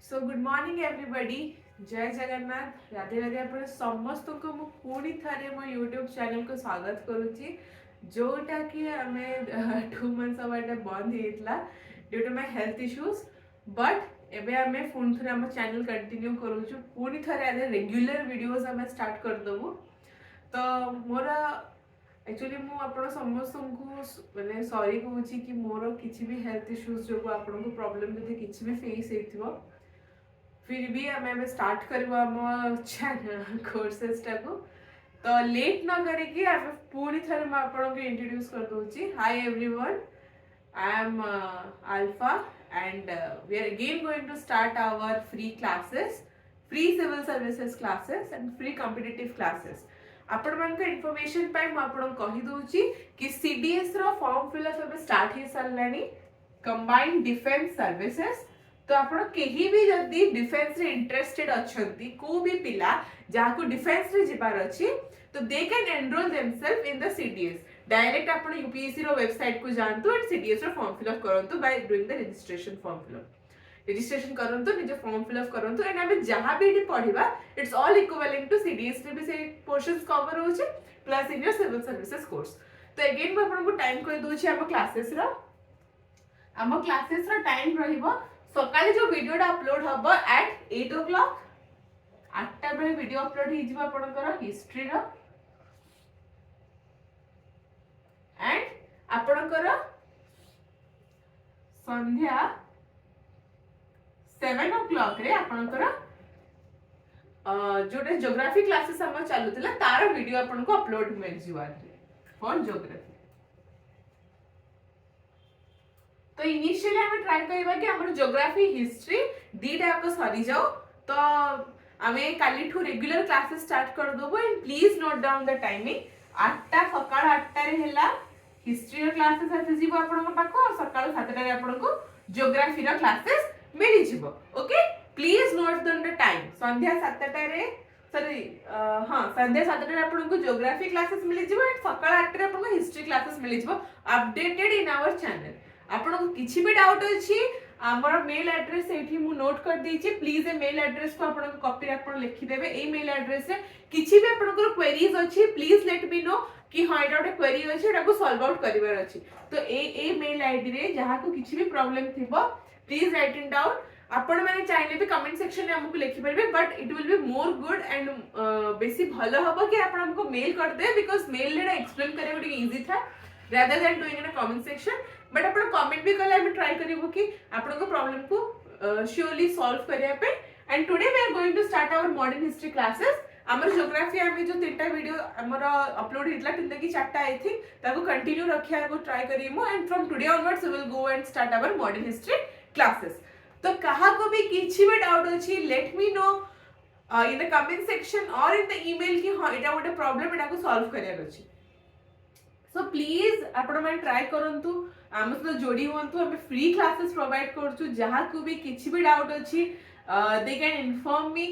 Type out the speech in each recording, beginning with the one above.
So good morning everybody. जय जगन्नाथ, राधे राधे। आपण समस्त को मु पुणी थारे मो यूट्यूब चैनल को स्वागत करूची, जोटा कि आमे 2 मंथ्स अबाटे बंद हेतला due to my health issues. But एबे आमे पुणी थरे हम चैनल कंटिन्यू करूछु, पुणी थारे आदे रेगुलर वीडियोस आमे स्टार्ट कर दबु। तो मोरा एक्चुअली मु आपण समस्त को माने सॉरी कहूची कि मोर किछि भी हेल्थ इश्यूज जो आपण को प्रॉब्लम जदी किछि भी फेस हेतिबो, फिर भी आम स्टार्ट करवा कोर्सेस टाको। तो लेट न करिकी आम पुणी थे मुझे इंट्रोड्यूस कर दूची। Hi everyone, I am alpha and we are again going to start our free classes, free civil services classes and free competitive classes. आपण मान इनफॉरमेशन पाई मु आपन कहि दूची कि सीडीएस रो फॉर्म फिलअप अब स्टार्ट हे सरलानी, कंबाइंड डिफेंस सर्विसेज। तो आपण केही भी जदी डिफेंस रे इंटरेस्टेड अछंती, को भी पिला जाको डिफेंस रे जिबार अछि, तो they can enroll themselves in the CDS. Direct आपण यूपीएससी रो वेबसाइट को जानतु एंड सीडीएस रो फॉर्म फिलअप करंतु by doing the registration form fill up. Registration करंतु, निजे फॉर्म फिलअप करंतु एंड हमें जहां भी इटी पढिबा it's all equivalent to CDS रे भी से पोर्शंस कवर होचे plus in your civil services course. तो अगेन मैं आपन को टाइम कहि दोछि हम क्लासेस रो। हम क्लासेस रो टाइम रहिबो सकाळे जो वीडियोटा अपलोड हबो एट 8 o'clock, 8टा बेले वीडियो अपलोड हि जिवो आपनकर हिस्ट्री रो, एंड आपनकर संध्या 7 o'clock रे आपनकर जोटे ज्योग्राफी क्लासेस हम चालुतिला तार वीडियो आपनको अपलोड मिल जिवो फॉर ज्योग्राफी। तो इनिशियली हम ट्राई करबा कि हमर ज्योग्राफी हिस्ट्री दीटा को सरी जाओ। तो हमें काली ठू रेगुलर क्लासेस स्टार्ट कर दबो and please note down the timing. 8टा सकाळ 8टा रे हैला हिस्ट्री रो क्लासेस आसे जीवो आपन को पाको, और सकाळ 7टा रे आपन को ज्योग्राफी रो क्लासेस मिली जीवो। Okay, please note down the time. संध्या 7टा रे सॉरी हां संध्या 7टा रे आपन को ज्योग्राफी क्लासेस मिली जीवो एंड सकाळ 8टा रे आपन को हिस्ट्री क्लासेस मिली जीवो, अपडेटेड इन आवर चैनल। आपन को किछि भी डाउट अछि, हमर मेल एड्रेस एठी मु नोट कर दीची। प्लीज ए मेल एड्रेस को आपन को कॉपी रे आपन लिखि देबे। ए मेल एड्रेस से किछि भी आपन को क्वेरीज अछि, प्लीज लेट मी नो कि हां एटा ओटे क्वेरी अछि, एटा को सॉल्व आउट करिवार अछि। तो ए मेल आईडी रे जहा को किछि भी प्रॉब्लम थिबो प्लीज राइट इन डाउन। आपण माने चाहिले भी कमेंट सेक्शन में हमको लिखि परबे, but it will be more good and बेसी भलो हबो कि आपण हमको मेल कर दे, बिकॉज़ मेल रे एक्सप्लेन करे बडी इजी था rather than doing in a comment section। But आपण कमेंट भी कले हम ट्राई करिवो कि आपण को प्रॉब्लम को श्योरली सॉल्व करिया पे। And today we are going to start our modern history classes. हमर ज्योग्राफी हम जो 3टा वीडियो हमर अपलोड हितला, 3टा की 4टा आई थिंक, ताको कंटिन्यू रखिया को ट्राई करिमो and from today onwards we will go and start our modern history classes. तो कहा को भी किछि भी डाउट अछि, let me know in the comment section और इन द ईमेल कि हां एटा गोटे प्रॉब्लम, एटा को सॉल्व करिया अछि। सो प्लीज आपण माने ट्राई करंतु, हम सहित जोड़ी हुंतु। हम फ्री क्लासेस प्रोवाइड करछु, जहा को भी किछि भी डाउट अछि दे कैन इन्फॉर्म मी।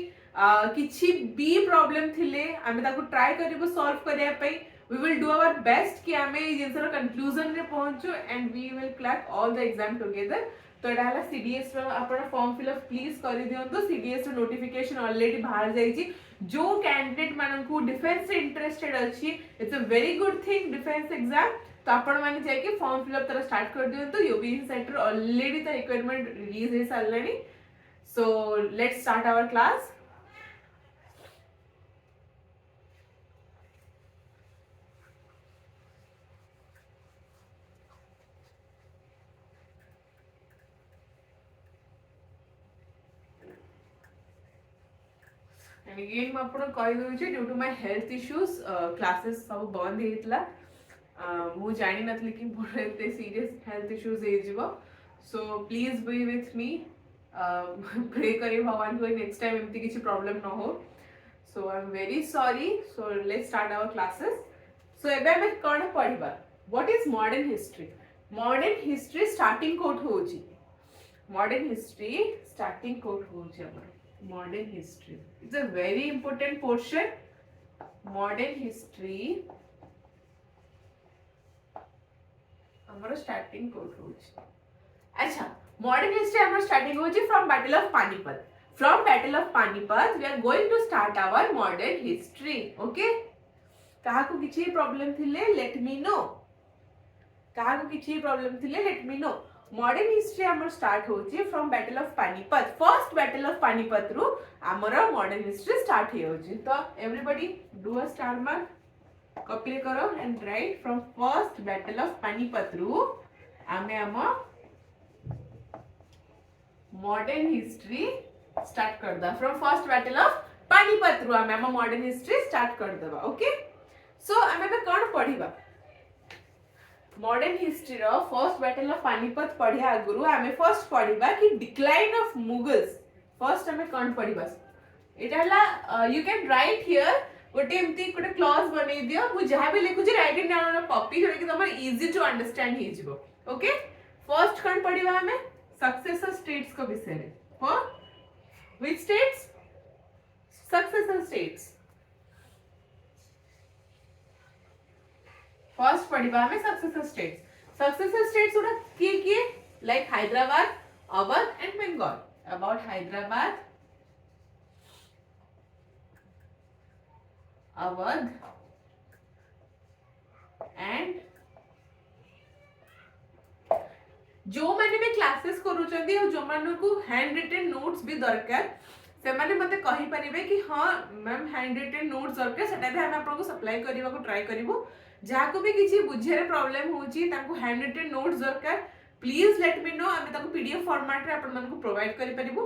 किछि भी प्रॉब्लम थिले हम ताको ट्राई करिवो सॉल्व करिया पई। We will do our best कि हमें ई जिंसर कंक्लूजन रे पहुंचो and we will crack all the exam together. तो एटा हला सीडीएस रो आपण फॉर्म फिलअप प्लीज करि दियंतु। सीडीएस रो नोटिफिकेशन ऑलरेडी बाहर जाईची। जो कैंडिडेट मानन को डिफेंस से इंटरेस्टेड अछि, it's a very good thing defence exam. तो आपण माने जाय कि फॉर्म फिलअप तर स्टार्ट कर दियंतु। UPSC centre already the requirement release हे सारलानी। So let's start our class. And again मैं आपन कहि दोछि, due to my health issues classes सब बंद हेतला। मु जानि नथली कि मोर एते सीरियस हेल्थ इश्यूज हे जिवो। So please be with me, pray करी भगवान को नेक्स्ट टाइम एमती किछि प्रॉब्लम न हो। So I am very sorry. So let's start our classes. So एबे हम कोन पढिबा, what is modern history. Modern history starting कोठ होछि, मॉडर्न हिस्ट्री स्टार्टिंग कोठ होछि हमर modern history। It's a very important portion। modern history हमारा starting कोड होछि। अच्छा, मॉडर्न हिस्ट्री हमर स्टार्टिंग होची from battle of Panipat. From battle of Panipat we are going to start our modern history. Okay, कहा को किछि प्रॉब्लम थिले लेट मी नो. कहा को किछि प्रॉब्लम थिले let me know. Modern history हमर स्टार्ट होची from battle of Panipat. First battle of Panipat रु हमर मॉडर्न हिस्ट्री स्टार्ट हे होची. तो everybody do a star mark, copy करो and write from first battle of Panipat रु आमे हम मॉडर्न हिस्ट्री स्टार्ट कर दा. From first battle of Panipat रु आमे हम मॉडर्न हिस्ट्री स्टार्ट कर दबा. ओके, सो आमे बे कोन पढिबा मॉडर्न हिस्ट्री रो फर्स्ट बैटल ऑफ पानीपत पढिया आगुरु आमे फर्स्ट पढिबा कि डिक्लाइन ऑफ मुगल्स. फर्स्ट आमे कोन पढिबा एटा हला यू कैन राइट हियर गोटे एमती गोटे क्लॉज बनै दियो. मु जहा भी लिखु छी राइट इन डाउन कॉपी जोटा कि तमर इजी टू अंडरस्टैंड हे जिवो. ओके, फर्स्ट कोन पढिबा हमें सक्सेसर स्टेट्स को विषय रे. हो which states? Successor states. First पढ़िबा हमें सक्सेसर स्टेट्स. सक्सेसर स्टेट्स उडा किए like Hyderabad, Awadh and Bengal. About Hyderabad, Awadh and जो माने भी क्लासेस करूचंदी और जो माने को हैंड रिटन नोट्स भी दरकार से माने मते कहि परिबे कि हां मैम हैंड रिटन नोट्स दरकार सेटा भी हम आपन को सप्लाई करबा को ट्राई करबो. जहा को भी किछि बुझे रे प्रॉब्लम होची ताको हैंड रिटन नोट्स दरकार प्लीज लेट मी नो. आमे ताको पीडीएफ फॉर्मेट रे आपन मन को प्रोवाइड करि परिबो.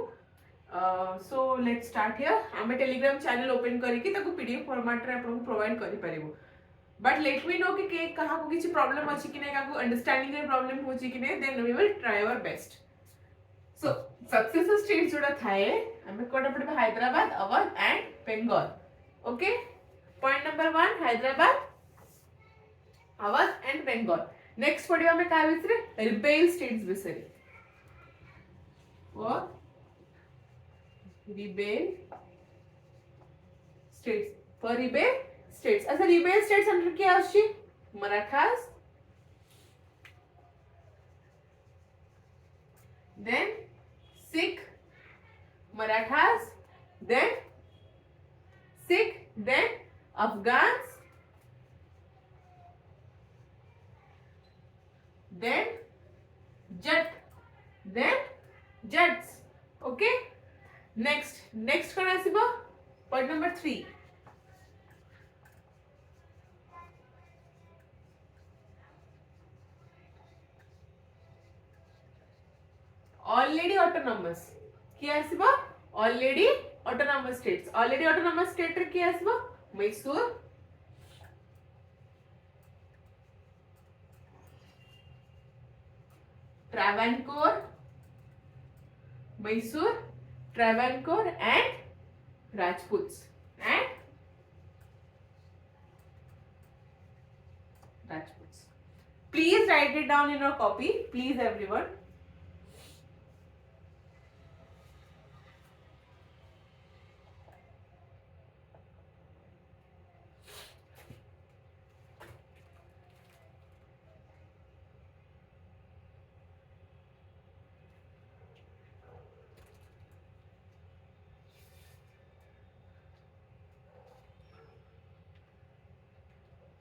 So let's start here. आमे टेलीग्राम चैनल ओपन करी कि ताको पीडीएफ फॉर्मेट रे आपन को प्रोवाइड करि परिबो. बट लेट मी नो कि कहा को किछि प्रॉब्लम अछि कि नै, का को अंडरस्टैंडिंग रे प्रॉब्लम होछि कि नै, then we will try our best. So successor states जोड़ा थाए हमें कोटा पड़बा Hyderabad, Awadh and Bengal. Okay, point number 1 Hyderabad, Awadh and Bengal. Next पड़िबा हमें का विषय रिबेल स्टेट्स विषय. वो rebel states. For rebel states. अच्छा, रिबेल स्टेट्स अंडर क्या आछि? Marathas, then Sikh, Marathas, then Sikh, then Afghans, then Jat, then Jats. Okay, next कौन आसीबो? Point number 3. ऑलरेडी ऑटोनॉमस किया आसीबो? Already autonomous states. Already autonomous state रे किया आसीबो? Mysore, Travancore, Mysore, Travancore and Rajputs. Please write it down in your copy, please everyone.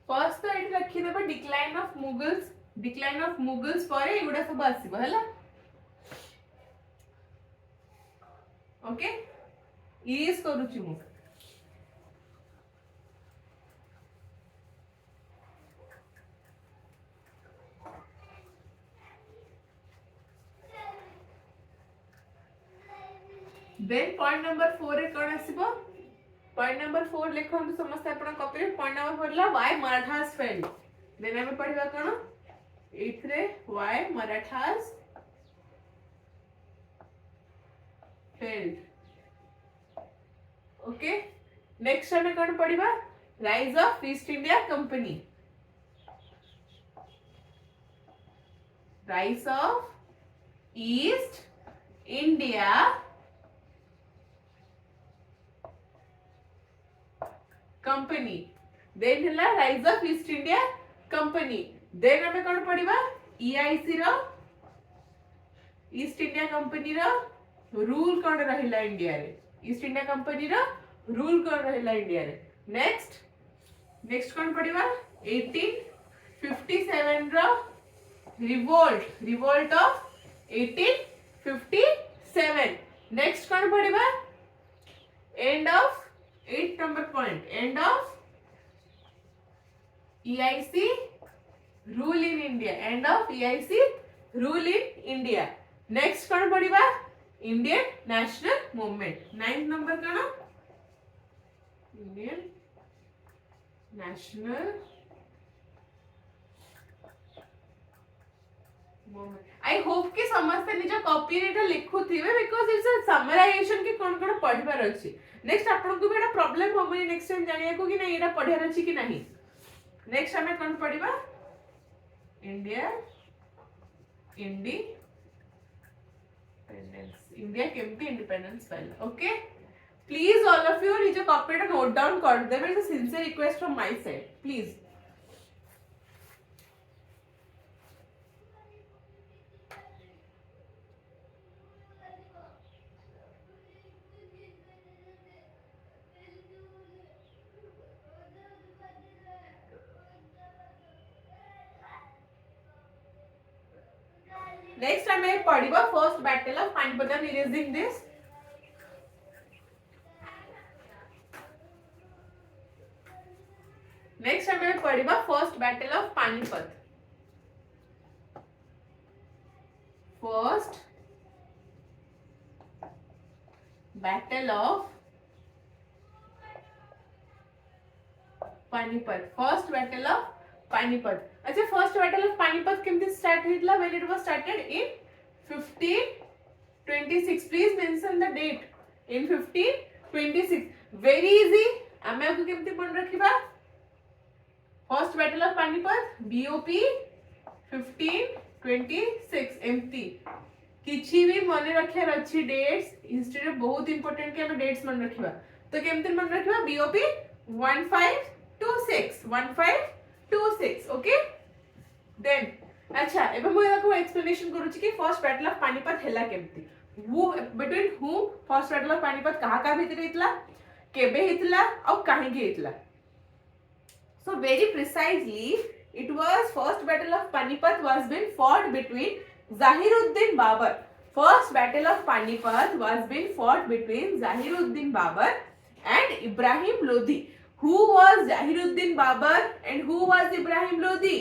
First तो एट रखी देबा decline of Mughals. Decline of Mughals परे एगुडा सब आसीबो हला. ओके, इज करूची मु. देन पॉइंट नंबर 4 रे कोन आसीबो? पॉइंट नंबर 4 लिखंतु समस्त आपण कॉपी रे. पॉइंट नंबर 4 ला व्हाई मराठास फेल. देन हमें पढ़िबा कोन एथरे why Marathas failed. Okay, next हमें कोन पढ़िबा rise of East India Company. Rise of East India Company. Then हला rise of East India Company. Then हमें कोन पढ़िबा ईआईसी रो ईस्ट इंडिया कंपनी रा रूल कौन रहिला इंडिया रे ईस्ट इंडिया कंपनी रा रूल कौन रहिला इंडिया रे नेक्स्ट कौन पड़िबा 1857 रा रिवोल्ट ऑफ 1857 नेक्स्ट कौन पड़िबा end of 8 number point end of EIC rule in India end of EIC rule in India next कौन पड़िबा Indian national movement 9th number कौन Indian national movement I hope कि समस्ते निज कॉपी रे लिखुथिबे बिकॉज़ इट्स अ समराइजेशन कि कोन कोन पढिबार अछि नेक्स्ट आपन को भी एटा प्रॉब्लम होमनी नेक्स्ट टाइम जानिया को कि नहीं एटा पढियार अछि कि नहीं नेक्स्ट हमें कोन पढिबा इंडिया इंडिया केमती इंडिपेंडेंस पाइला okay please all of you निज कॉपी रे नोट डाउन कर देबे it's a sincere request from my side please next हमें पढ़िबा first battle of Panipat I am erasing this next हमें पढ़िबा first battle of Panipat first battle of Panipat first battle of Panipat अच्छा first battle of Panipat केमती start हितला when it was started in 1526 please mention the date in 1526 very easy हमें को केमती मन रखिबा first battle of Panipat BOP 1526 एमती किछि भी मन रखियार अछि डेट्स हिस्ट्री रे बहुत इंपोर्टेंट के हमें डेट्स मन रखिबा तो केमती मन रखिबा BOP 1526 ओके देन अच्छा एबे मु याको एक्सप्लेनेशन करू छी कि फर्स्ट बैटल ऑफ पानीपत हैला केमती वो between who first battle of Panipat कहा भीतर हितला केबे हितला और काहे के हितला so very precisely it was first battle of Panipat was been fought between Zahiruddin Babur first battle of Panipat was been fought between Zahiruddin Babur and Ibrahim Lodi who was Zahiruddin Babur and who was Ibrahim Lodi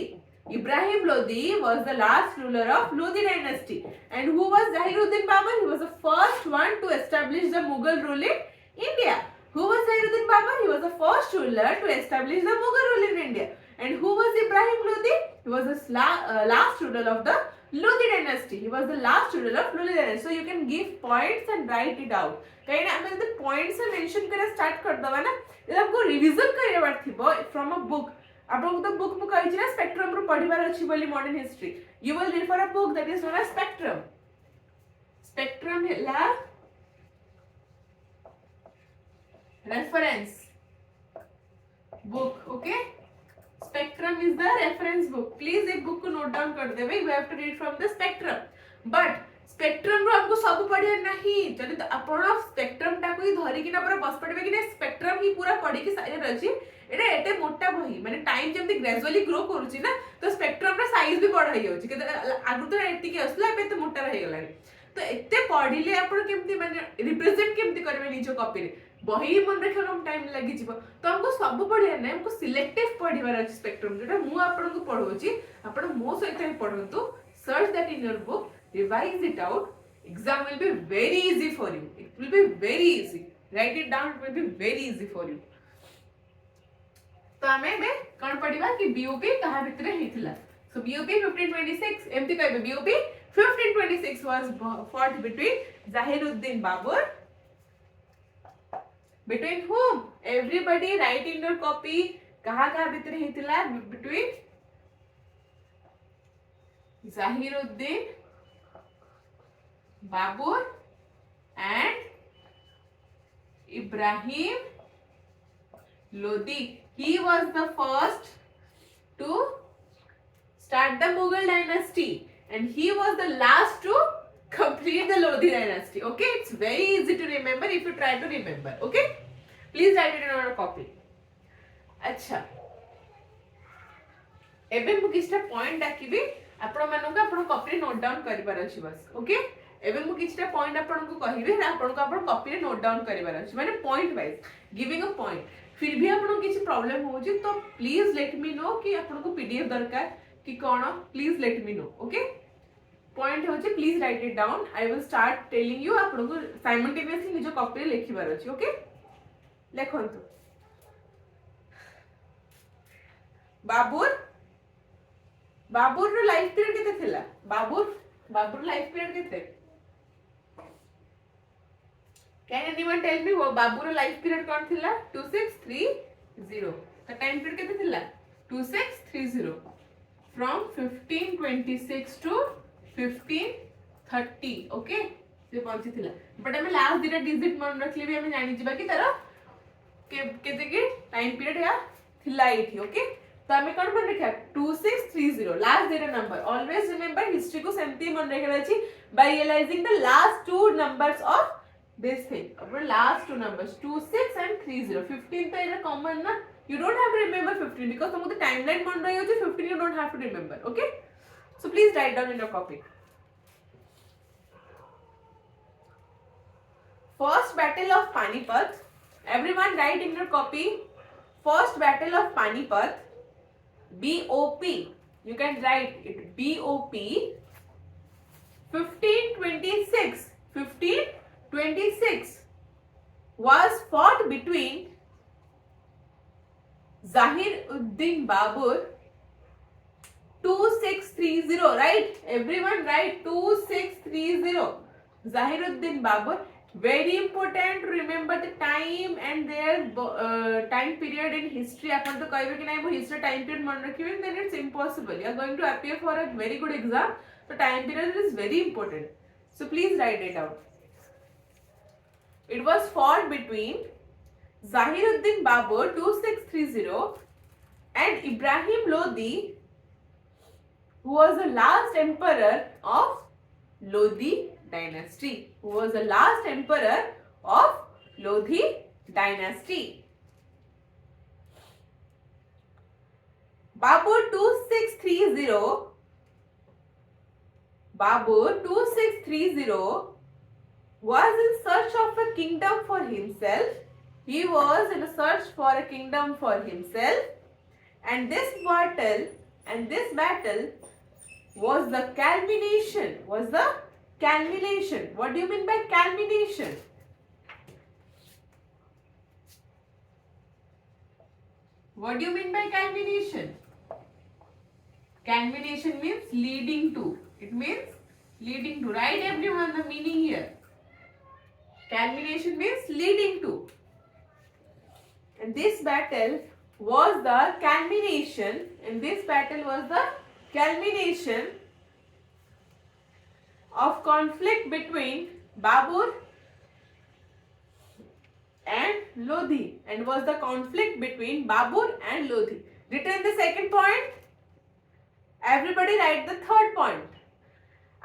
Ibrahim Lodi was the last ruler of Lodi dynasty and who was Zahiruddin Babur he was the first one to establish the Mughal rule in India who was Zahiruddin Babur he was the first ruler to establish the Mughal rule in India and who was Ibrahim Lodi he was the last ruler of the Lodi dynasty he was the last ruler of Lodi dynasty so you can give points and write it out कहीं ना हमें जब points से mention करें start कर दवा ना ये आपको revision करिए बात थी बो from a book आप लोग तो book में कहीं चीज़ spectrum रो पढ़ी बार अच्छी बोली modern history you will refer a book that is known as spectrum है ला reference book okay spectrum is the reference book please एक book को note down कर देवे you have to read from the spectrum but spectrum रो आपको सब पढ़िया नहीं जब तो अपन spectrum टा कोई धरी कि ना पूरा बस पढ़वे कि ना spectrum ही पूरा पढ़ी कि साइज रची एटा एटे मोटा बही माने टाइम जेमति ग्रेजुअली ग्रो करूची ना तो स्पेक्ट्रम रा साइज भी बढ़ाई होची कि आगु तो एति के असला पे तो मोटा रही गलानी तो एते पढ़िले आपण केमति माने रिप्रेजेंट केमति करबे निजो कॉपी रे बही मन रखे हम टाइम लागि जिवो तो हमको सब पढ़िया नै हमको सिलेक्टिव पढ़िबार अछि स्पेक्ट्रम जेटा मु आपण को पढोची आपण मो सहित पढंतु search that in your book revise it out exam will be very easy for you it will be very easy write it down it will be very easy for you तो हमें बे कौन पढ़िबा कि BOP कहा भितरे हितला सो BOP 1526 एमती कहबे BOP 1526 was fought between Zahiruddin Babur between whom everybody write in your copy कहा भितरे हितला between Zahiruddin Babur and Ibrahim Lodi he was the first to start the Mughal dynasty and he was the last to defeat the Lodhi dynasty. Okay, it's very easy to remember if you try to remember. Okay, please write it in your copy. अच्छा, एबे मु किछटा point डाकिबी आपण मानक आपण copy रे note down करि पार अछि बस. ओके, एबे मु किछटा पॉइंट आपण को कहिबे आपण को आपण कॉपी रे नोट डाउन करि पार अछि माने point wise giving a point. फिर भी आपण किछ प्रॉब्लम हो जी तो प्लीज लेट मी नो कि आपण को पीडीएफ दरकार कि कोन, please let me know. Okay, point हो जी please write it down. I will start telling you आपण को साइमल्टेनियसली निजो कॉपी रे लिखि पार अछि. ओके, लेखंतु बाबुर. बाबुर लाइफ पीरियड केते थिला? बाबुर लाइफ पीरियड केते? कैन एनीवन टेल मी वो बाबुर लाइफ पीरियड कोन थिला? 2630. द टाइम पीरियड केते थिला? 2630 फ्रॉम 1526 टू 1530. ओके, से पहुंची थिला. बट हमें लास्ट दिना डिजिट मन रखले भी हमें जानि जिबा कि तारा केते के टाइम पीरियड या थिला एठी. ओके, तो हमें कौन मन रखा 2630 last date number. Always remember history को सेमती मन रखना अछि by realizing the last two numbers of this thing. अब लास्ट टू नंबर्स 26 एंड 30. 15 तो इज कॉमन ना, you don't have to remember 15 because तुमको तो टाइमलाइन मन रही होची. 15 you don't have to remember. Okay, so please write down in your copy. First battle of Panipat. Everyone write in your copy. First battle of Panipat. BOP. You can write it BOP 1526. 1526 was fought between Zahir-ud-Din Babur 2630. Right? Everyone write 2630. Zahir-ud-Din Babur. Very important to remember the time and their time period in history. अपन तो कहिबे कि नहीं वो history time period मन रखिबे, then it's impossible. You are going to appear for a very good exam. So time period is very important. So please write it out. It was fought between Zahir-ud-Din Babur 2630 and Ibrahim Lodi, who was the last emperor of Lodi dynasty. Who was the last emperor of Lodi dynasty. Babur 2630 was in search of a kingdom for himself. He was in a search for a kingdom for himself, and this battle was the culmination. What do you mean by culmination? What do you mean by culmination? Culmination means leading to. It means leading to. Write everyone the meaning here. Culmination means leading to. And this battle was the culmination. Of conflict between Babur and Lodi, and was the conflict between Babur and Lodi. Written the second point. Everybody write the third point.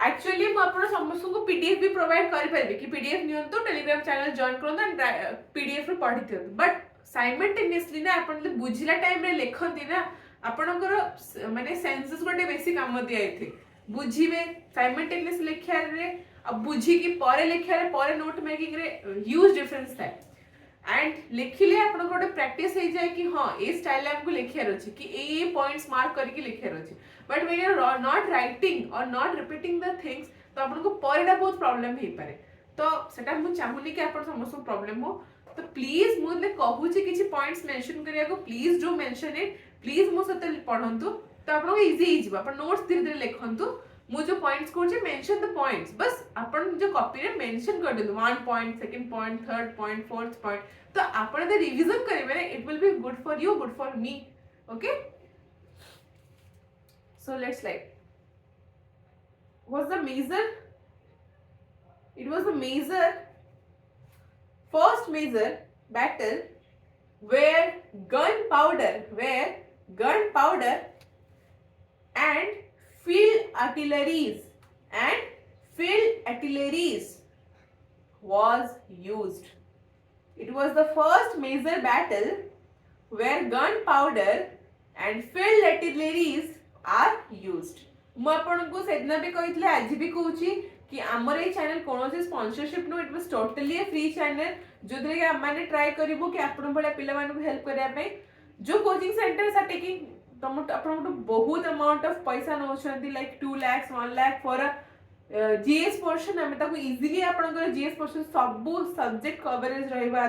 Actually ମୁଁ ଆପଣ ସମସ୍ତଙ୍କୁ PDF ବି provide କରିପାରିବି कि PDF नियंतु Telegram channel join करନ୍ତୁ and PDF ରୁ पढ़ि दियନ୍ତୁ. But simultaneously ना आपण जे बुझिला टाइम रे लेखंती ना आपणकर माने सेंसेस गोटे बेसी काम दियाइथि. बुझिबे साइमल्टेनियस लेखिया रे अब बुझी कि परे लेखिया रे परे नोट मेकिंग रे ह्यूज डिफरेंस थाए. एंड लिखिले आपण गोटे प्रैक्टिस हो जाए कि हां ए स्टाइल हमको लिखियार अछि कि ए पॉइंट्स मार्क करके लिखियार अछि. But when you are not writing और नॉट रिपीटिंग द थिंग्स तो आपण को परेटा बहुत प्रॉब्लम हे पारे. तो सेटा मु चाहूनी कि आपण समस्त प्रॉब्लम हो. तो प्लीज मु ले कहू छी किछि पॉइंट्स मेंशन करिया को please do mention it. Please मो सते पढंतु तो आपण को इजी हो जिवो. आपण नोट्स धीरे धीरे लिखंतु. मु जो पॉइंट्स को जे मेंशन द पॉइंट्स बस आपण जो कॉपी रे मेंशन कर देनु. One point, second point, third point, fourth point. तो आपण द रिवीजन करिवे it will be good for you, good for me. Okay, so let's like was the major, it was the major first major battle where gunpowder and field artilleries field artilleries was used. It was the first major battle where gunpowder and field artilleries are used. ମୁଁ ଆପଣଙ୍କୁ ସେଦିନ ବି କହିଥିଲି ଆଜି ବି କହୁଛି कि आमर ये channel कौन sponsorship no it was totally a free channel जो कि आम ट्राए करूँ कि आपण भाया पिला हेल्प करने जो कोचिंग सेंटर्स आर टेकिंग तुम आप बहुत अमाउंट ऑफ पैसा now like 2 lakhs 1 lakh for GS portion आम इजिली आपंकर जीएस पोर्शन सब सब्जेक्ट कवरेज रहा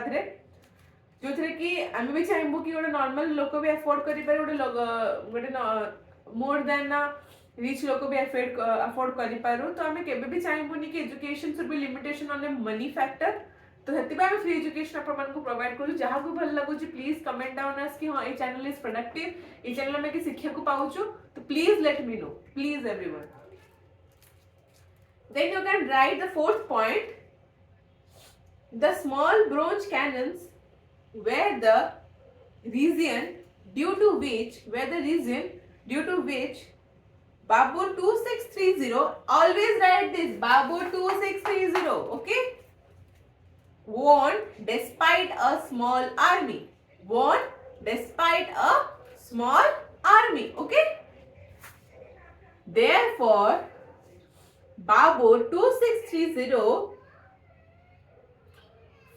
जो थे कि आम भी चाहबू कि गोटे नॉर्मल लोक भी अफोर्ड कर गोटे मोर देन रिच लोक भी अफोर्ड करूँ तो आम के चाहबूनी कि education should be limitation on a money factor तो से आम फ्री एजुकेशन आपको प्रोवाइड करूँ जहाँ को भल लगुच प्लीज कमेंट डाउन अस कि हाँ ये चैनल इज प्रोडक्टिव ये चैनल में कि शिक्षा को पाऊँ तो please let me no please everyone. Then you can write the fourth point. The small bronze cannons were the reason due to which Babur 2630, always write this, Babur 2630, okay, won despite a small army. Won despite a small army, okay. Therefore Babur 2630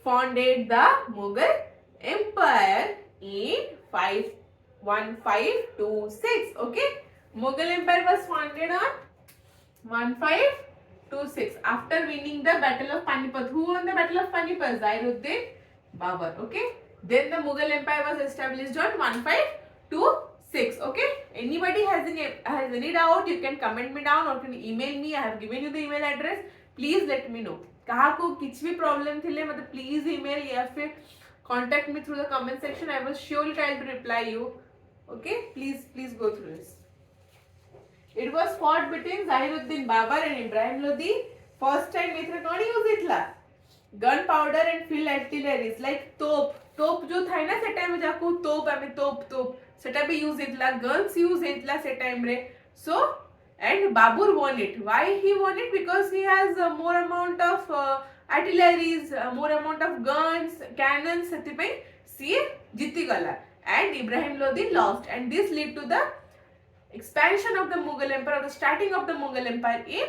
founded the Mughal Empire in 1526. Okay, Mughal Empire was founded on 1526 after winning the Battle of Panipat. Who won the Battle of Panipat? Zainuddin Babur. Okay, then the Mughal Empire was established on 1526. Okay, anybody has any doubt you can comment me down or can email me. I have given you the email address. Please let me know. कहा को किसी भी problem थी ले मतलब please email या फिर contact me through the comment section. I will surely try to reply you. Okay, please go through this. It was fought between Zahiruddin Babur and Ibrahim Lodi. First time एथरे कौन use इतला gunpowder and field artilleries like तोप जो था ना से time में जाको तोप आमे तोप सेटा भी यूज इतला guns यूज इतला से टाइम रे. So and Babur won it. Why he won it? Because he has more amount of artilleries, more amount of guns, cannons. सेतिपई सी जीती गला and Ibrahim Lodi lost, and this led to the expansion of the Mughal Empire, or the starting of the Mughal Empire in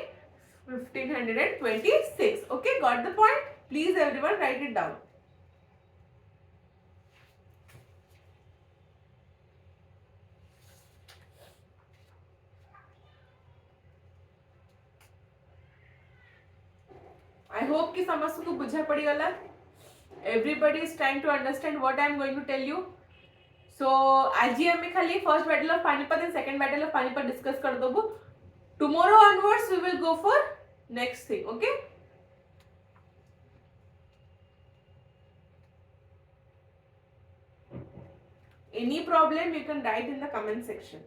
1526. Okay, got the point? Please everyone write it down. I hope कि समस्त को बुझा पड़ी गला. Everybody is trying to understand what I am going to tell you. So आज हमें खाली first battle of Panipat and second battle of Panipat discuss कर दोबो. Tomorrow onwards we will go for next thing. Okay. Any problem you can write in the comment section.